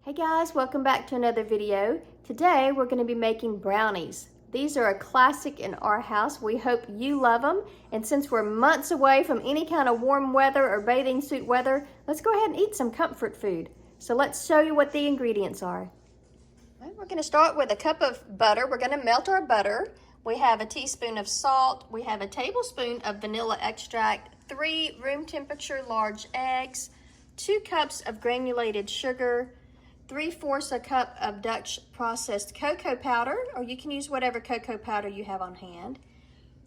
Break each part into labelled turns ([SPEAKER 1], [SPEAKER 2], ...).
[SPEAKER 1] Hey guys, welcome back to another video. Today we're going to be making brownies. These are a classic in our house. We hope you love them. And since we're months away from any kind of warm weather or bathing suit weather, let's go ahead and eat some comfort food. So let's show you what the ingredients are. We're going to start with a cup of butter. We're going to melt our butter. We have a teaspoon of salt. We have a tablespoon of vanilla extract, 3 room temperature large eggs, 2 cups of granulated sugar, 3/4 a cup of Dutch processed cocoa powder, or you can use whatever cocoa powder you have on hand,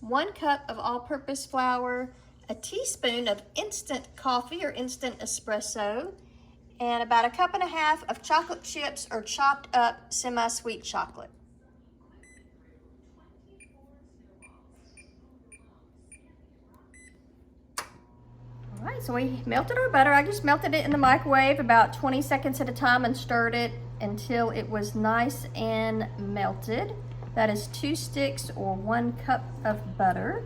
[SPEAKER 1] 1 cup of all-purpose flour, a teaspoon of instant coffee or instant espresso, and about 1.5 cups of chocolate chips or chopped up semi-sweet chocolate. All right, so we melted our butter. I just melted it in the microwave about 20 seconds at a time and stirred it until it was nice and melted. That is 2 sticks or 1 cup of butter.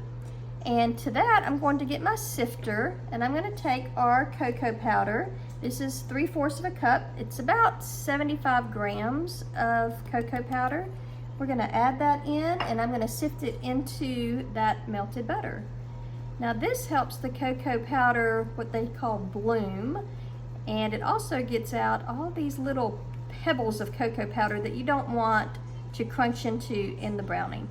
[SPEAKER 1] And to that, I'm going to get my sifter and I'm going to take our cocoa powder. This is 3/4 of a cup. It's about 75 grams of cocoa powder. We're going to add that in and I'm going to sift it into that melted butter. Now this helps the cocoa powder, what they call bloom, and it also gets out all these little pebbles of cocoa powder that you don't want to crunch into in the brownie.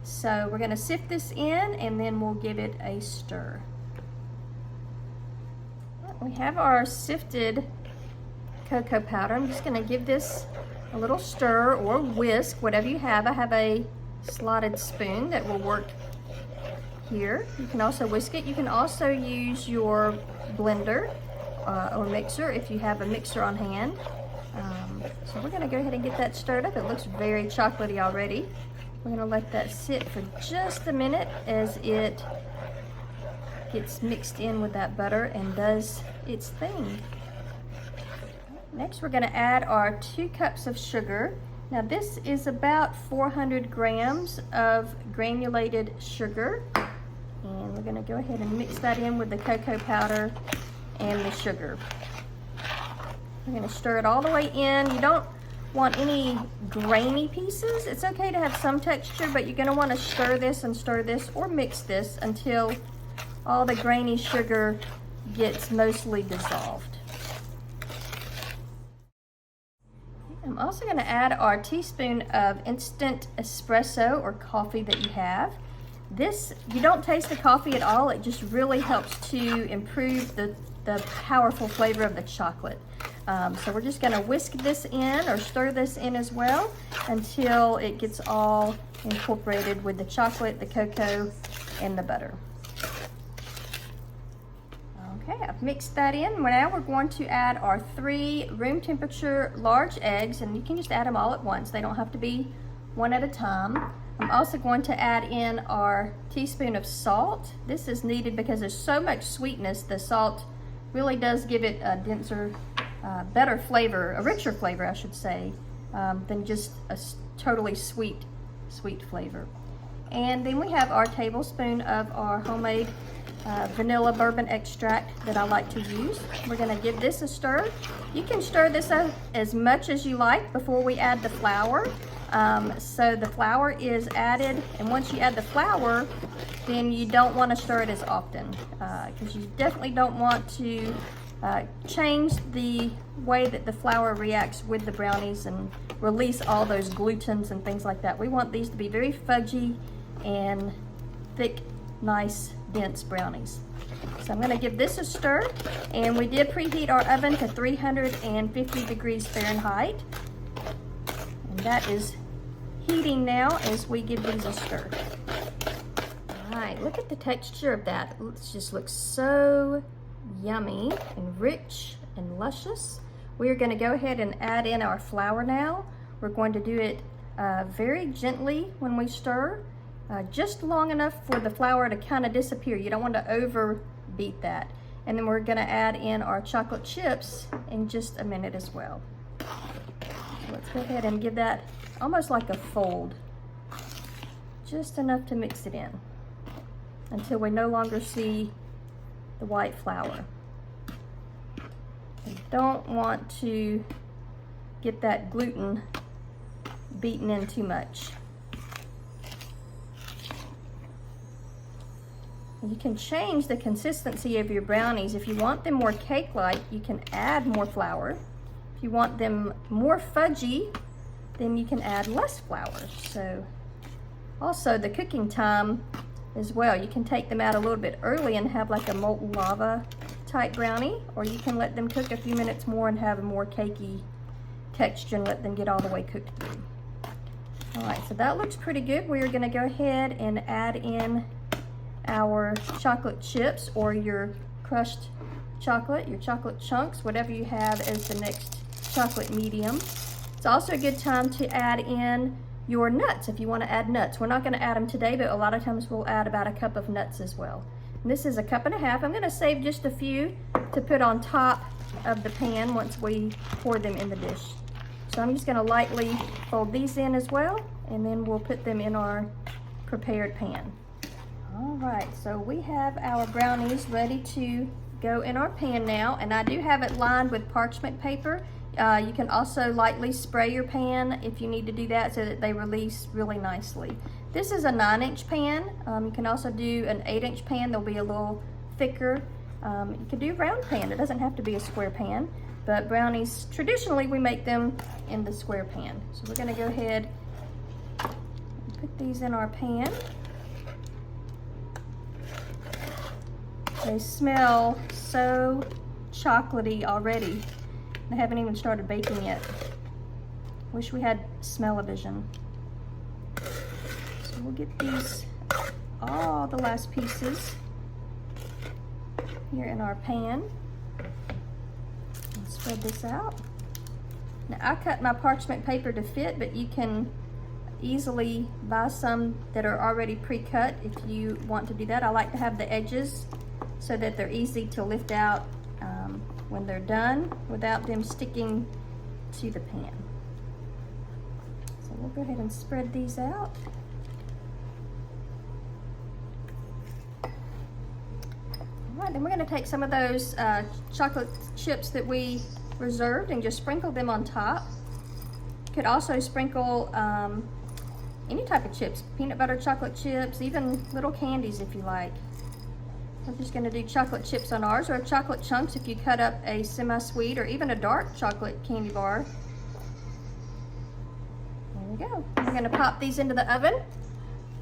[SPEAKER 1] So we're going to sift this in and then we'll give it a stir. We have our sifted cocoa powder. I'm just going to give this a little stir or whisk, whatever you have. I have a slotted spoon that will work here. You can also whisk it. You can also use your blender or mixer if you have a mixer on hand. So we're going to go ahead and get that stirred up. It looks very chocolatey already. We're going to let that sit for just a minute as it gets mixed in with that butter and does its thing. Next we're going to add our 2 cups of sugar. Now this is about 400 grams of granulated sugar. And we're going to go ahead and mix that in with the cocoa powder and the sugar. We're going to stir it all the way in. You don't want any grainy pieces. It's okay to have some texture, but you're going to want to stir this or mix this until all the grainy sugar gets mostly dissolved. I'm also going to add our teaspoon of instant espresso or coffee that you have. This, you don't taste the coffee at all. It just really helps to improve the powerful flavor of the chocolate. So we're just going to whisk this in or stir this in as well until it gets all incorporated with the chocolate, the cocoa, and the butter. Okay, I've mixed that in. Now we're going to add our 3 room temperature large eggs, and you can just add them all at once. They don't have to be one at a time. I'm also going to add in our teaspoon of salt. This is needed because there's so much sweetness. The salt really does give it a denser, better flavor, a richer flavor, I should say, than just a totally sweet flavor. And then we have our tablespoon of our homemade vanilla bourbon extract that I like to use. We're going to give this a stir. You can stir this up as much as you like before we add the flour. So the flour is added, and once you add the flour, then you don't want to stir it as often because you definitely don't want to change the way that the flour reacts with the brownies and release all those glutens and things like that. We want these to be very fudgy and thick, nice, dense brownies. So I'm going to give this a stir, and we did preheat our oven to 350 degrees Fahrenheit. And that is heating now as we give these a stir. All right, look at the texture of that. It just looks so yummy and rich and luscious. We are going to go ahead and add in our flour now. We're going to do it very gently when we stir, just long enough for the flour to kind of disappear. You don't want to overbeat that. And then we're going to add in our chocolate chips in just a minute as well. Let's go ahead and give that almost like a fold, just enough to mix it in until we no longer see the white flour. You don't want to get that gluten beaten in too much. You can change the consistency of your brownies. If you want them more cake-like, you can add more flour. If you want them more fudgy, then you can add less flour. So also the cooking time as well. You can take them out a little bit early and have like a molten lava type brownie, or you can let them cook a few minutes more and have a more cakey texture and let them get all the way cooked through. All right, so that looks pretty good. We're gonna go ahead and add in our chocolate chips or your crushed chocolate, your chocolate chunks, whatever you have as the next chocolate medium. It's also a good time to add in your nuts if you want to add nuts. We're not going to add them today, but a lot of times we'll add about a cup of nuts as well. And this is a cup and a half. I'm going to save just a few to put on top of the pan once we pour them in the dish. So I'm just going to lightly fold these in as well, and then we'll put them in our prepared pan. All right, so we have our brownies ready to go in our pan now, and I do have it lined with parchment paper. You can also lightly spray your pan if you need to do that so that they release really nicely. This is a 9-inch pan. You can also do an 8-inch pan. They'll be a little thicker. You can do a round pan. It doesn't have to be a square pan, but brownies, traditionally we make them in the square pan. So we're gonna go ahead and put these in our pan. They smell so chocolatey already. I haven't even started baking yet. Wish we had smell-o-vision. So we'll get these, all the last pieces here in our pan. And spread this out. Now I cut my parchment paper to fit, but you can easily buy some that are already pre-cut if you want to do that. I like to have the edges so that they're easy to lift out when they're done without them sticking to the pan. So we'll go ahead and spread these out. All right, then we're gonna take some of those chocolate chips that we reserved and just sprinkle them on top. You could also sprinkle any type of chips, peanut butter chocolate chips, even little candies if you like. We're just going to do chocolate chips on ours, or chocolate chunks if you cut up a semi-sweet or even a dark chocolate candy bar. There we go. We're going to pop these into the oven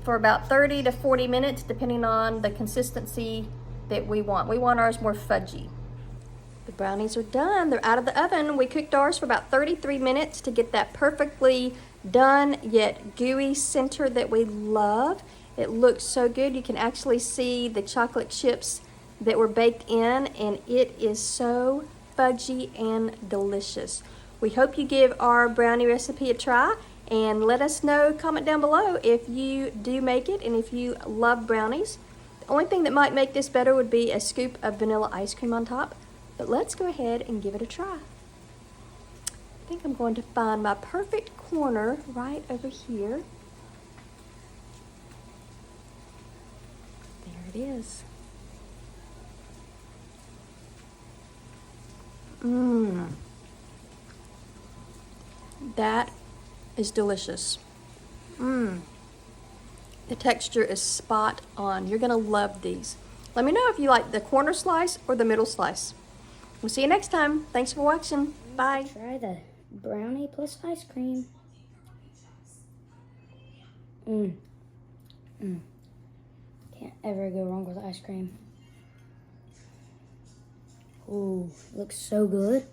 [SPEAKER 1] for about 30 to 40 minutes depending on the consistency that we want. We want ours more fudgy. The brownies are done. They're out of the oven. We cooked ours for about 33 minutes to get that perfectly done yet gooey center that we love. It looks so good. You can actually see the chocolate chips that were baked in, and it is so fudgy and delicious. We hope you give our brownie recipe a try, and let us know, comment down below if you do make it and if you love brownies. The only thing that might make this better would be a scoop of vanilla ice cream on top, but let's go ahead and give it a try. I think I'm going to find my perfect corner right over here. It is. That is delicious. The texture is spot on. You're gonna love these. Let me know if you like the corner slice or the middle slice. We'll see you next time. Thanks for watching. Bye.
[SPEAKER 2] Try the brownie plus ice cream. Can't ever go wrong with ice cream. Ooh, looks so good.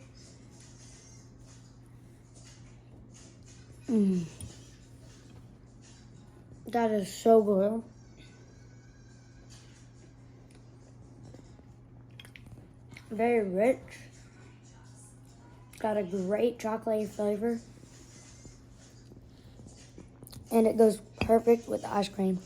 [SPEAKER 2] That is so good. Very rich. Got a great chocolatey flavor. And it goes perfect with the ice cream.